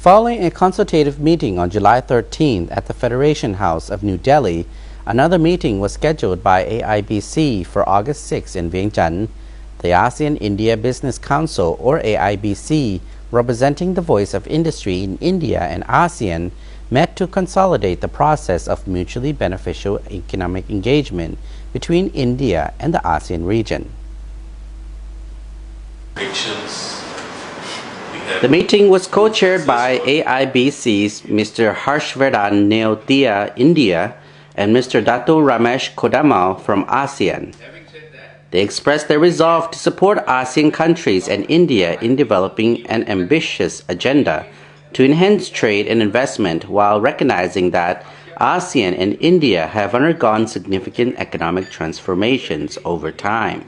Following a consultative meeting on July 13th at the Federation House of New Delhi, another meeting was scheduled by AIBC for August 6 in Vientiane. The ASEAN-India Business Council, or AIBC, representing the voice of industry in India and ASEAN, met to consolidate the process of mutually beneficial economic engagement between India and the ASEAN region. The meeting was co-chaired by AIBC's Mr. Harshvardhan Neotia, India, and Mr. Datu Ramesh Kodamal from ASEAN. They expressed their resolve to support ASEAN countries and India in developing an ambitious agenda to enhance trade and investment while recognizing that ASEAN and India have undergone significant economic transformations over time.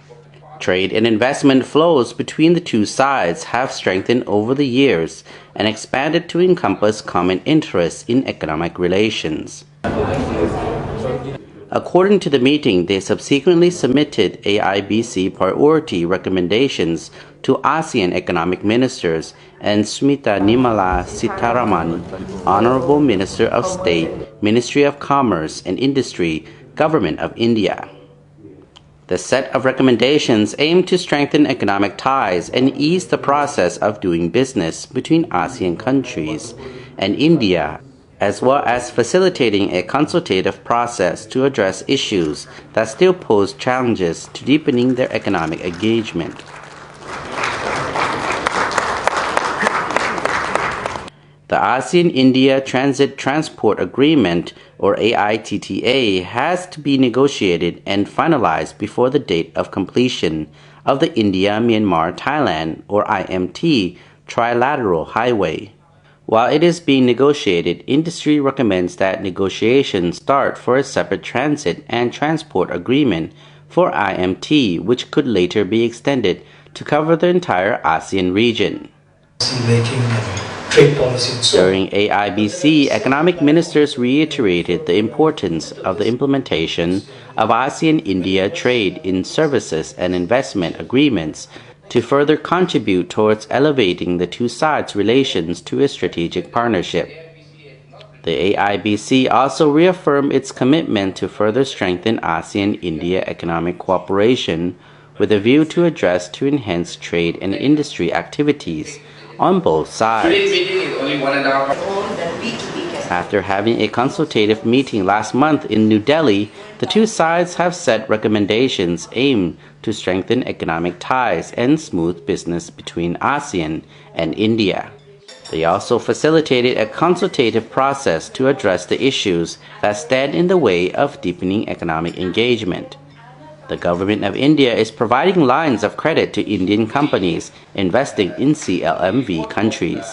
Trade and investment flows between the two sides have strengthened over the years and expanded to encompass common interests in economic relations. According to the meeting, they subsequently submitted AIBC priority recommendations to ASEAN economic ministers and Smita Nirmala Sitharaman, Honorable Minister of State, Ministry of Commerce and Industry, Government of India. The set of recommendations aim to strengthen economic ties and ease the process of doing business between ASEAN countries and India, as well as facilitating a consultative process to address issues that still pose challenges to deepening their economic engagement. The ASEAN-India Transit Transport Agreement, or AITTA, has to be negotiated and finalized before the date of completion of the India-Myanmar-Thailand, or IMT, Trilateral Highway. While it is being negotiated, industry recommends that negotiations start for a separate transit and transport agreement for IMT, which could later be extended to cover the entire ASEAN region. During AIBC, economic ministers reiterated the importance of the implementation of ASEAN-India trade in services and investment agreements to further contribute towards elevating the two sides' relations to a strategic partnership. The AIBC also reaffirmed its commitment to further strengthen ASEAN-India economic cooperation with a view to address to enhance trade and industry activities on both sides. After having a consultative meeting last month in New Delhi, the two sides have set recommendations aimed to strengthen economic ties and smooth business between ASEAN and India. They also facilitated a consultative process to address the issues that stand in the way of deepening economic engagement. The government of India is providing lines of credit to Indian companies investing in CLMV countries.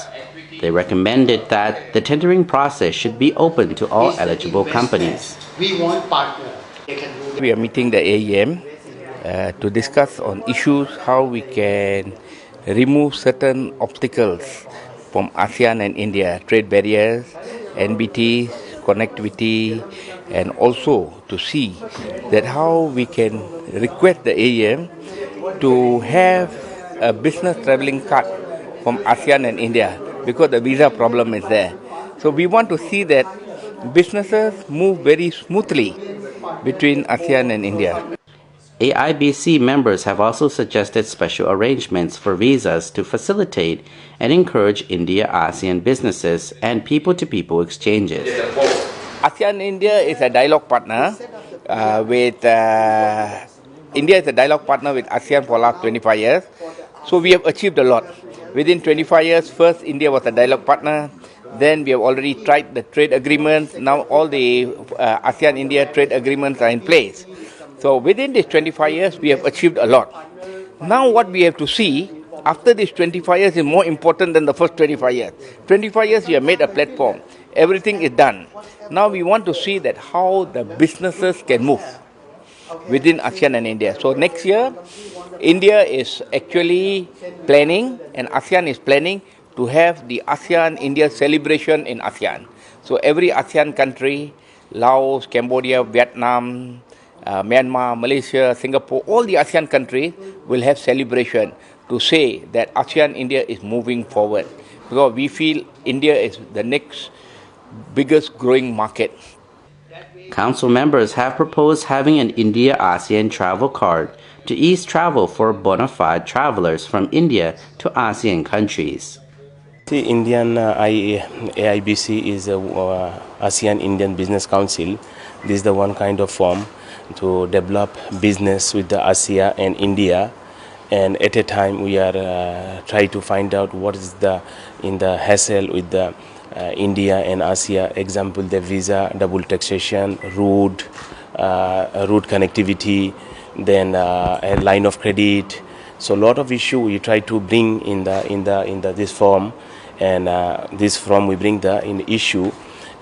They recommended that the tendering process should be open to all eligible companies. We want partners. We are meeting the AEM to discuss on issues how we can remove certain obstacles from ASEAN and India, trade barriers, NBT, connectivity, and also to see that how we can request the AEM to have a business traveling card from ASEAN and India because the visa problem is there. So we want to see that businesses move very smoothly between ASEAN and India. AIBC members have also suggested special arrangements for visas to facilitate and encourage India-ASEAN businesses and people-to-people exchanges. ASEAN-India is a dialogue partner with India is a dialogue partner with ASEAN for the last 25 years. So we have achieved a lot. Within 25 years, first India was a dialogue partner. Then we have already tried the trade agreements. Now all the ASEAN-India trade agreements are in place. So within these 25 years, we have achieved a lot. Now what we have to see after these 25 years is more important than the first 25 years. 25 years, we have made a platform. Everything is done. Now we want to see that how the businesses can move within ASEAN and India. So next year, India is actually planning and ASEAN is planning to have the ASEAN-India celebration in ASEAN. So every ASEAN country, Laos, Cambodia, Vietnam, Myanmar, Malaysia, Singapore, all the ASEAN countries will have celebration to say that ASEAN-India is moving forward. because we feel India is the next biggest growing market. Council members have proposed having an India-ASEAN travel card to ease travel for bona fide travelers from India to ASEAN countries. The Indian AIBC is ASEAN Indian Business Council. This is the one kind of form to develop business with the ASEAN and India. And at a time we are trying to find out what is the hassle with the India and ASEAN. Example, the visa, double taxation, route connectivity, then a line of credit. So a lot of issue we try to bring in this form, and this form we bring in issue,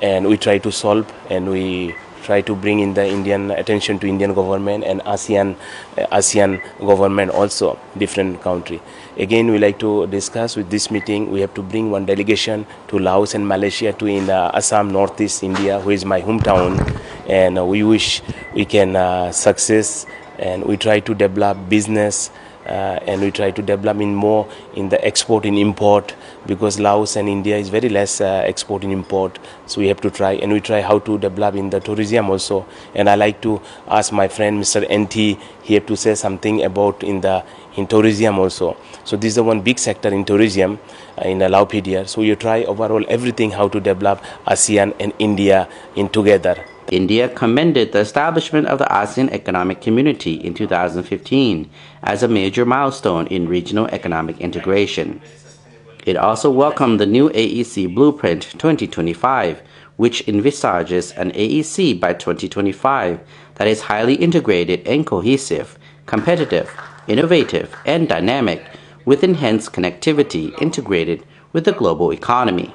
and we try to solve, and we try to bring in the Indian attention to Indian government and ASEAN government also, different country. Again, we like to discuss with this meeting. We have to bring one delegation to Laos and Malaysia to in Assam, Northeast India, who is my hometown, and we wish we can success, and we try to develop business. And we try to develop more in the export and import, because Laos and India is very less export and import. So we have to try, and we try how to develop in the tourism also. And I like to ask my friend Mr. NT, he have to say something about in tourism also. So this is the one big sector in tourism in Laopedia. So you try overall everything how to develop ASEAN and India in together. India commended the establishment of the ASEAN Economic Community in 2015 as a major milestone in regional economic integration. It also welcomed the new AEC Blueprint 2025, which envisages an AEC by 2025 that is highly integrated and cohesive, competitive, innovative, and dynamic, with enhanced connectivity integrated with the global economy.